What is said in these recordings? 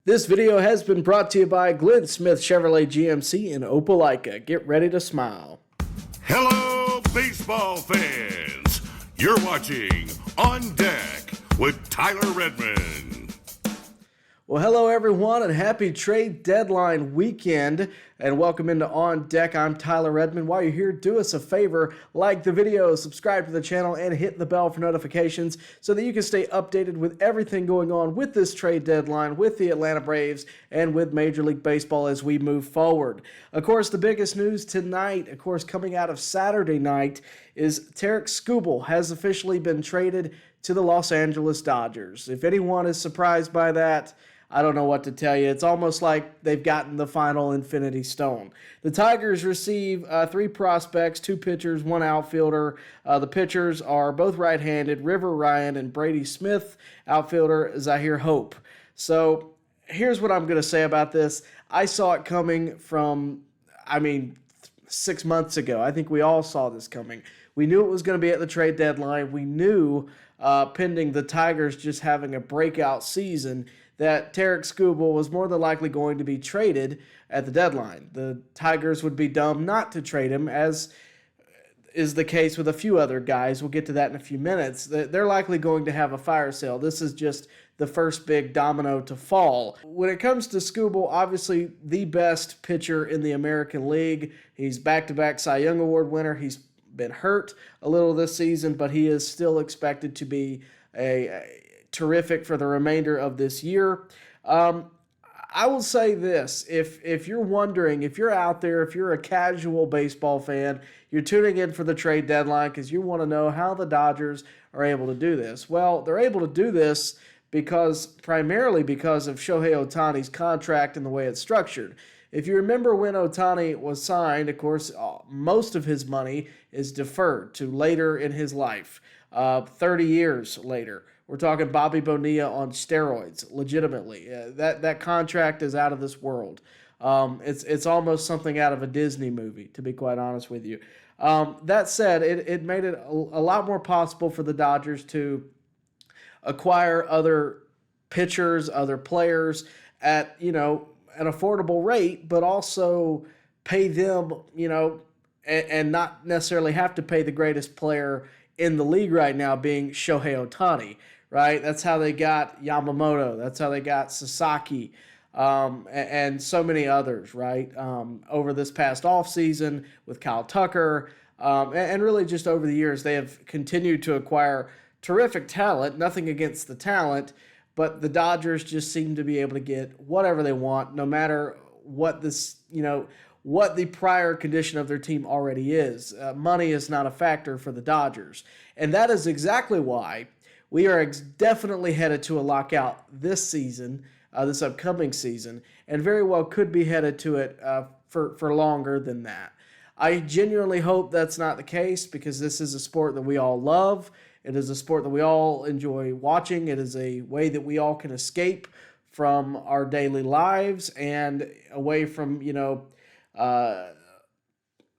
This video has been brought to you by Glenn Smith Chevrolet GMC in Opelika. Get ready to smile. Hello, baseball fans. You're watching On Deck with Tyler Redmond. Well, hello everyone, and happy trade deadline weekend, and welcome into On Deck. I'm Tyler Redmond. While you're here, do us a favor, like the video, subscribe to the channel, and hit the bell for notifications so that you can stay updated with everything going on with this trade deadline, with the Atlanta Braves, and with Major League Baseball as we move forward. Of course, the biggest news tonight, of course, coming out of Saturday night, is Tarik Skubal has officially been traded to the Los Angeles Dodgers. If anyone is surprised by that, I don't know what to tell you. It's almost like they've gotten the final Infinity Stone. The Tigers receive 3 prospects, 2 pitchers, 1 outfielder. The pitchers are both right-handed, River Ryan and Brady Smith. Outfielder, Zahir Hope. So here's what I'm going to say about this. I saw it coming from, 6 months ago. I think we all saw this coming. We knew it was going to be at the trade deadline. We knew, pending the Tigers just having a breakout season, that Tarik Skubal was more than likely going to be traded at the deadline. The Tigers would be dumb not to trade him, as is the case with a few other guys. We'll get to that in a few minutes. They're likely going to have a fire sale. This is just the first big domino to fall. When it comes to Skubal, obviously the best pitcher in the American League. He's back-to-back Cy Young Award winner. He's been hurt a little this season, but he is still expected to be terrific for the remainder of this year. I will say this, if you're wondering, if you're out there, if you're a casual baseball fan, you're tuning in for the trade deadline because you want to know how the Dodgers are able to do this. Well, they're able to do this primarily because of Shohei Ohtani's contract and the way it's structured. If you remember when Ohtani was signed, of course, most of his money is deferred to later in his life, 30 years later. We're talking Bobby Bonilla on steroids, legitimately. That contract is out of this world. It's almost something out of a Disney movie, to be quite honest with you. That said, it made it a lot more possible for the Dodgers to acquire other pitchers, other players at, an affordable rate, but also pay them, and not necessarily have to pay the greatest player in the league right now, being Shohei Ohtani. Right? That's how they got Yamamoto. That's how they got Sasaki, and so many others, right? Over this past offseason with Kyle Tucker, and really just over the years, they have continued to acquire terrific talent. Nothing against the talent, but the Dodgers just seem to be able to get whatever they want, no matter what what the prior condition of their team already is. Money is not a factor for the Dodgers. And that is exactly why we are definitely headed to a lockout this season, this upcoming season, and very well could be headed to it for longer than that. I genuinely hope that's not the case, because this is a sport that we all love. It is a sport that we all enjoy watching. It is a way that we all can escape from our daily lives and away from,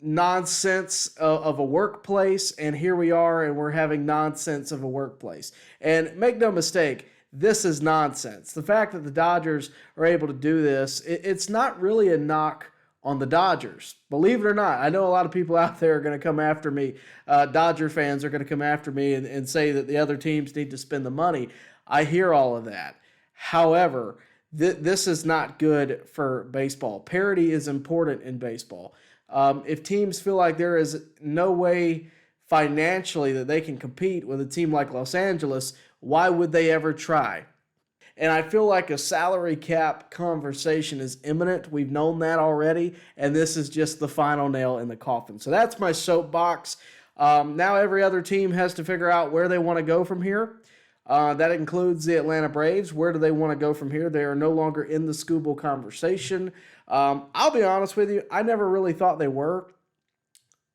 nonsense of a workplace, and here we are, and we're having nonsense of a workplace. And make no mistake, this is nonsense. The fact that the Dodgers are able to do this, it's not really a knock on the Dodgers. Believe it or not, I know a lot of people out there are going to come after me. Dodger fans are going to come after me and say that the other teams need to spend the money. I hear all of that. However, this is not good for baseball. Parity is important in baseball. If teams feel like there is no way financially that they can compete with a team like Los Angeles, why would they ever try? And I feel like a salary cap conversation is imminent. We've known that already, and this is just the final nail in the coffin. So that's my soapbox. Now every other team has to figure out where they want to go from here. That includes the Atlanta Braves. Where do they want to go from here? They are no longer in the Skubal conversation. I'll be honest with you, I never really thought they were.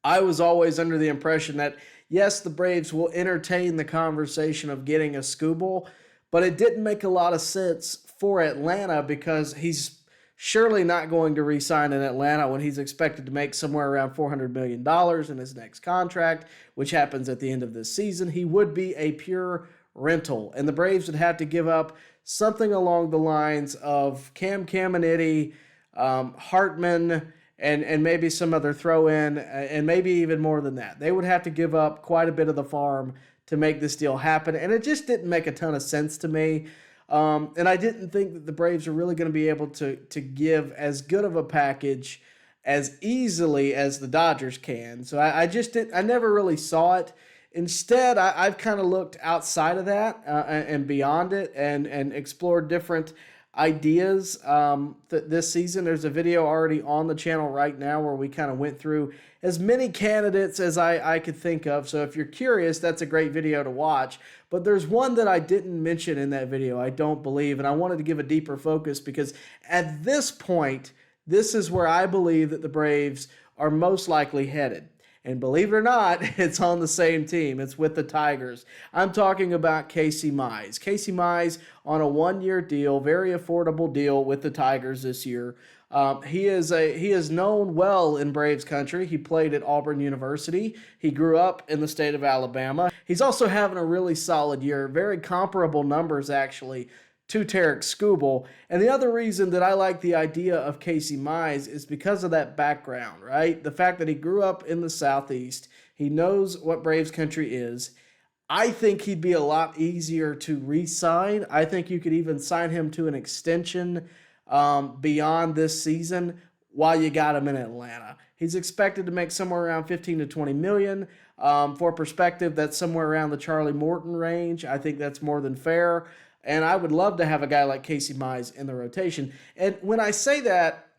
I was always under the impression that, yes, the Braves will entertain the conversation of getting a Skubal, but it didn't make a lot of sense for Atlanta, because he's surely not going to re-sign in Atlanta when he's expected to make somewhere around $400 million in his next contract, which happens at the end of this season. He would be a pure rental. And the Braves would have to give up something along the lines of Cam Caminiti, Hartman, and maybe some other throw-in, and maybe even more than that. They would have to give up quite a bit of the farm to make this deal happen, and it just didn't make a ton of sense to me. And I didn't think that the Braves are really going to be able to give as good of a package as easily as the Dodgers can. So I never really saw it. Instead, I've kind of looked outside of that and beyond it and explored different ideas this season. There's a video already on the channel right now where we kind of went through as many candidates as I could think of. So if you're curious, that's a great video to watch. But there's one that I didn't mention in that video, I don't believe, and I wanted to give a deeper focus because at this point, this is where I believe that the Braves are most likely headed. And believe it or not, it's on the same team. It's with the Tigers. I'm talking about Casey Mize. Casey Mize on a one-year deal, very affordable deal with the Tigers this year. He is known well in Braves country. He played at Auburn University. He grew up in the state of Alabama. He's also having a really solid year. Very comparable numbers, actually, to Tarik Skubal. And the other reason that I like the idea of Casey Mize is because of that background, right? The fact that he grew up in the Southeast. He knows what Braves country is. I think he'd be a lot easier to re-sign. I think you could even sign him to an extension beyond this season while you got him in Atlanta. He's expected to make somewhere around 15 to 20 million. For perspective, that's somewhere around the Charlie Morton range. I think that's more than fair. And I would love to have a guy like Casey Mize in the rotation. And when I say that,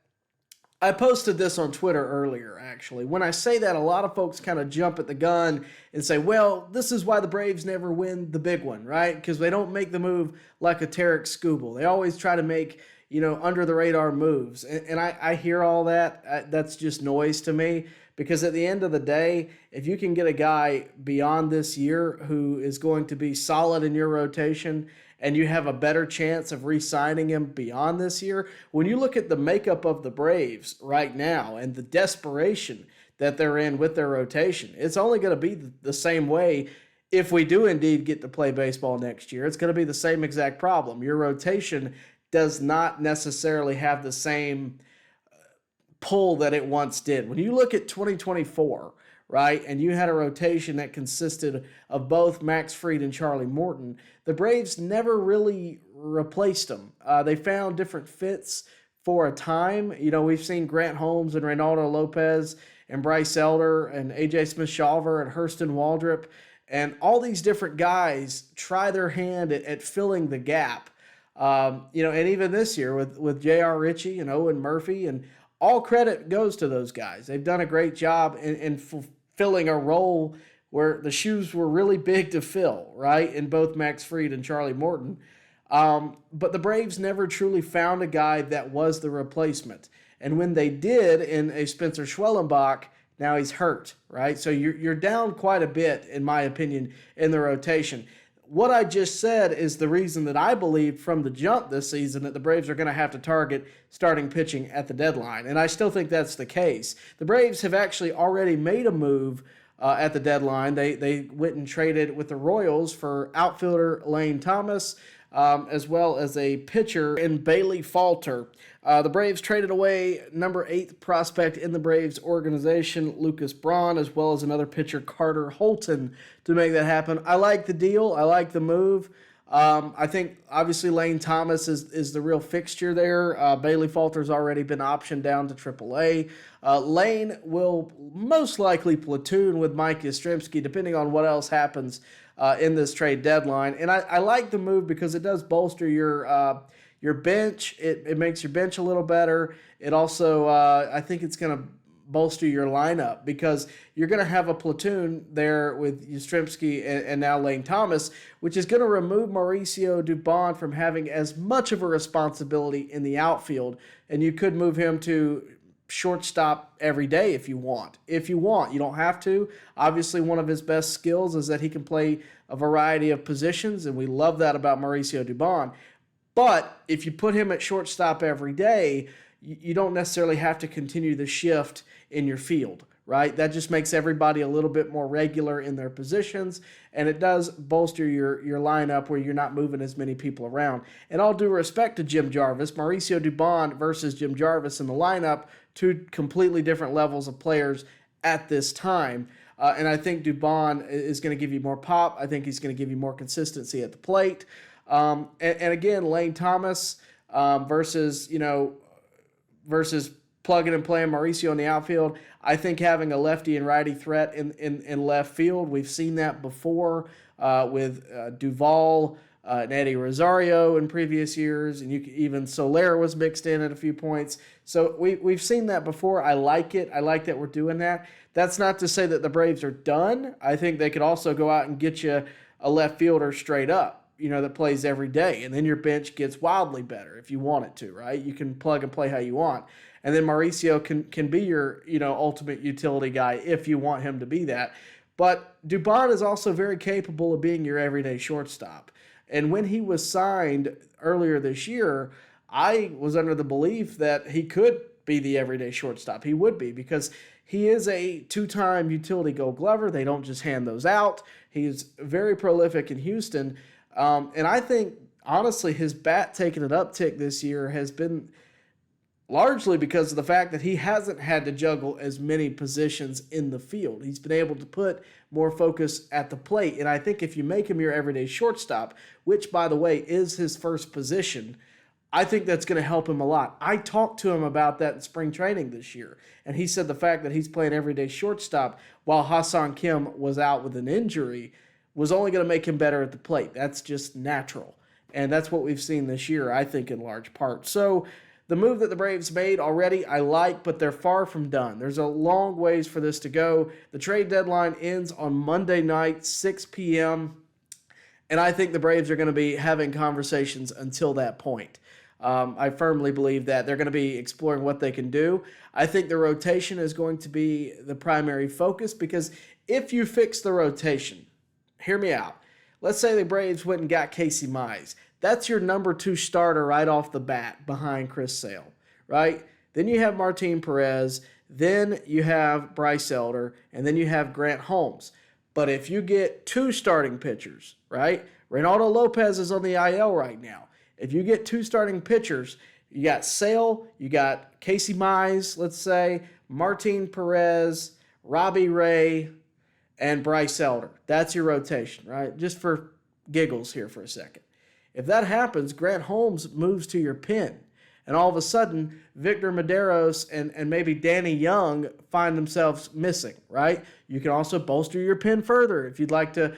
I posted this on Twitter earlier, actually. When I say that, a lot of folks kind of jump at the gun and say, well, this is why the Braves never win the big one, right? Because they don't make the move like a Tarik Skubal. They always try to make, under-the-radar moves. And I hear all that. That's just noise to me. Because at the end of the day, if you can get a guy beyond this year who is going to be solid in your rotation and you have a better chance of re-signing him beyond this year, when you look at the makeup of the Braves right now and the desperation that they're in with their rotation, it's only going to be the same way if we do indeed get to play baseball next year. It's going to be the same exact problem. Your rotation does not necessarily have the same pull that it once did. When you look at 2024, right, and you had a rotation that consisted of both Max Fried and Charlie Morton, the Braves never really replaced them. They found different fits for a time. We've seen Grant Holmes and Reynaldo Lopez and Bryce Elder and A.J. Smith-Shawver and Hurston Waldrop and all these different guys try their hand at filling the gap. And even this year with J.R. Ritchie and Owen Murphy, and all credit goes to those guys. They've done a great job in fulfilling a role where the shoes were really big to fill, right, in both Max Fried and Charlie Morton. But the Braves never truly found a guy that was the replacement. And when they did in a Spencer Schwellenbach, now he's hurt, right? So you're down quite a bit, in my opinion, in the rotation. What I just said is the reason that I believe from the jump this season that the Braves are going to have to target starting pitching at the deadline. And I still think that's the case. The Braves have actually already made a move at the deadline. They went and traded with the Royals for outfielder Lane Thomas, as well as a pitcher in Bailey Falter. The Braves traded away number 8 prospect in the Braves organization, Lucas Braun, as well as another pitcher, Carter Holton, to make that happen. I like the deal. I like the move. I think, obviously, Lane Thomas is the real fixture there. Bailey Falter's already been optioned down to AAA. Lane will most likely platoon with Mike Yastrzemski, depending on what else happens in this trade deadline. And I like the move because it does bolster your bench. It makes your bench a little better. It also, I think it's going to bolster your lineup because you're going to have a platoon there with Yastrzemski and now Lane Thomas, which is going to remove Mauricio Dubon from having as much of a responsibility in the outfield. And you could move him to shortstop every day if you want. You don't have to. Obviously, one of his best skills is that he can play a variety of positions, and we love that about Mauricio Dubon. But if you put him at shortstop every day, you don't necessarily have to continue the shift in your field, right? That just makes everybody a little bit more regular in their positions, and it does bolster your lineup where you're not moving as many people around. And all due respect to Jim Jarvis, Mauricio Dubon versus Jim Jarvis in the lineup, two completely different levels of players at this time. And I think Dubon is going to give you more pop. I think he's going to give you more consistency at the plate. And again, Lane Thomas versus plugging and playing Mauricio in the outfield. I think having a lefty and righty threat in left field, we've seen that before with Duvall and Eddie Rosario in previous years, and even Soler was mixed in at a few points. So we've seen that before. I like it. I like that we're doing that. That's not to say that the Braves are done. I think they could also go out and get you a left fielder straight up, that plays every day, and then your bench gets wildly better if you want it to, right? You can plug and play how you want. And then Mauricio can be your, ultimate utility guy if you want him to be that. But Dubon is also very capable of being your everyday shortstop. And when he was signed earlier this year, I was under the belief that he could be the everyday shortstop. He would be, because he is a two-time utility Gold Glover. They don't just hand those out. He's very prolific in Houston. And I think, honestly, his bat taking an uptick this year has been largely because of the fact that he hasn't had to juggle as many positions in the field. He's been able to put more focus at the plate. And I think if you make him your everyday shortstop, which, by the way, is his first position, I think that's going to help him a lot. I talked to him about that in spring training this year, and he said the fact that he's playing everyday shortstop while Ha-Seong Kim was out with an injury was only going to make him better at the plate. That's just natural. And that's what we've seen this year, I think, in large part. So the move that the Braves made already, I like, but they're far from done. There's a long ways for this to go. The trade deadline ends on Monday night, 6 p.m., and I think the Braves are going to be having conversations until that point. I firmly believe that they're going to be exploring what they can do. I think the rotation is going to be the primary focus, because if you fix the rotation, hear me out. Let's say the Braves went and got Casey Mize. That's your number 2 starter right off the bat behind Chris Sale, right? Then you have Martin Perez, then you have Bryce Elder, and then you have Grant Holmes. But if you get 2 starting pitchers, right? Reynaldo Lopez is on the IL right now. If you get 2 starting pitchers, you got Sale, you got Casey Mize, let's say, Martin Perez, Robbie Ray, and Bryce Elder. That's your rotation, right? Just for giggles here for a second. If that happens, Grant Holmes moves to your pen, and all of a sudden, Victor Medeiros and maybe Danny Young find themselves missing, right? You can also bolster your pen further if you'd like to,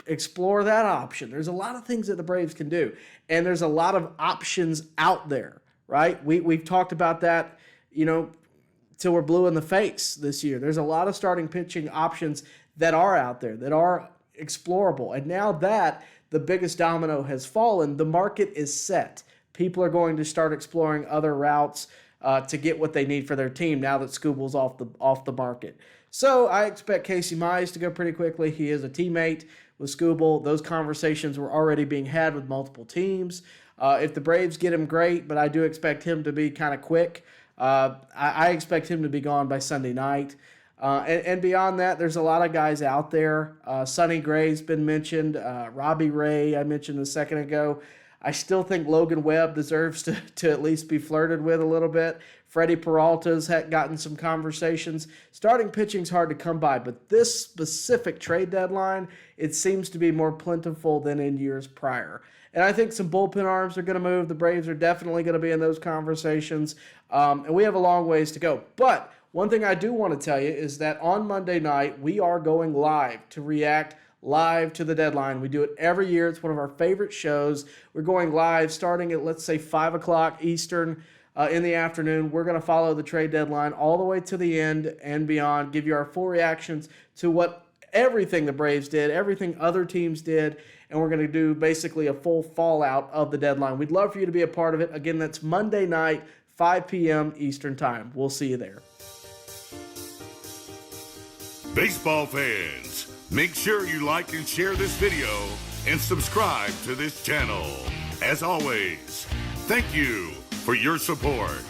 explore that option. There's a lot of things that the Braves can do, and there's a lot of options out there, right? We've talked about that, till we're blue in the face this year. There's a lot of starting pitching options that are out there, that are explorable, and now that the biggest domino has fallen, the market is set. People are going to start exploring other routes to get what they need for their team now that Skubal's off the market. So I expect Casey Mize to go pretty quickly. He is a teammate with Skubal. Those conversations were already being had with multiple teams. If the Braves get him, great, but I do expect him to be kind of quick. I expect him to be gone by Sunday night. And beyond that, there's a lot of guys out there. Sonny Gray's been mentioned. Robbie Ray, I mentioned a second ago. I still think Logan Webb deserves to at least be flirted with a little bit. Freddie Peralta's gotten some conversations. Starting pitching's hard to come by, but this specific trade deadline, it seems to be more plentiful than in years prior. And I think some bullpen arms are going to move. The Braves are definitely going to be in those conversations. And we have a long ways to go. But one thing I do want to tell you is that on Monday night, we are going live to react live to the deadline. We do it every year. It's one of our favorite shows. We're going live starting at, let's say, 5 o'clock Eastern in the afternoon. We're going to follow the trade deadline all the way to the end and beyond, give you our full reactions to everything the Braves did, everything other teams did, and we're going to do basically a full fallout of the deadline. We'd love for you to be a part of it. Again, that's Monday night, 5 p.m. Eastern Time. We'll see you there. Baseball fans, make sure you like and share this video and subscribe to this channel. As always, thank you for your support.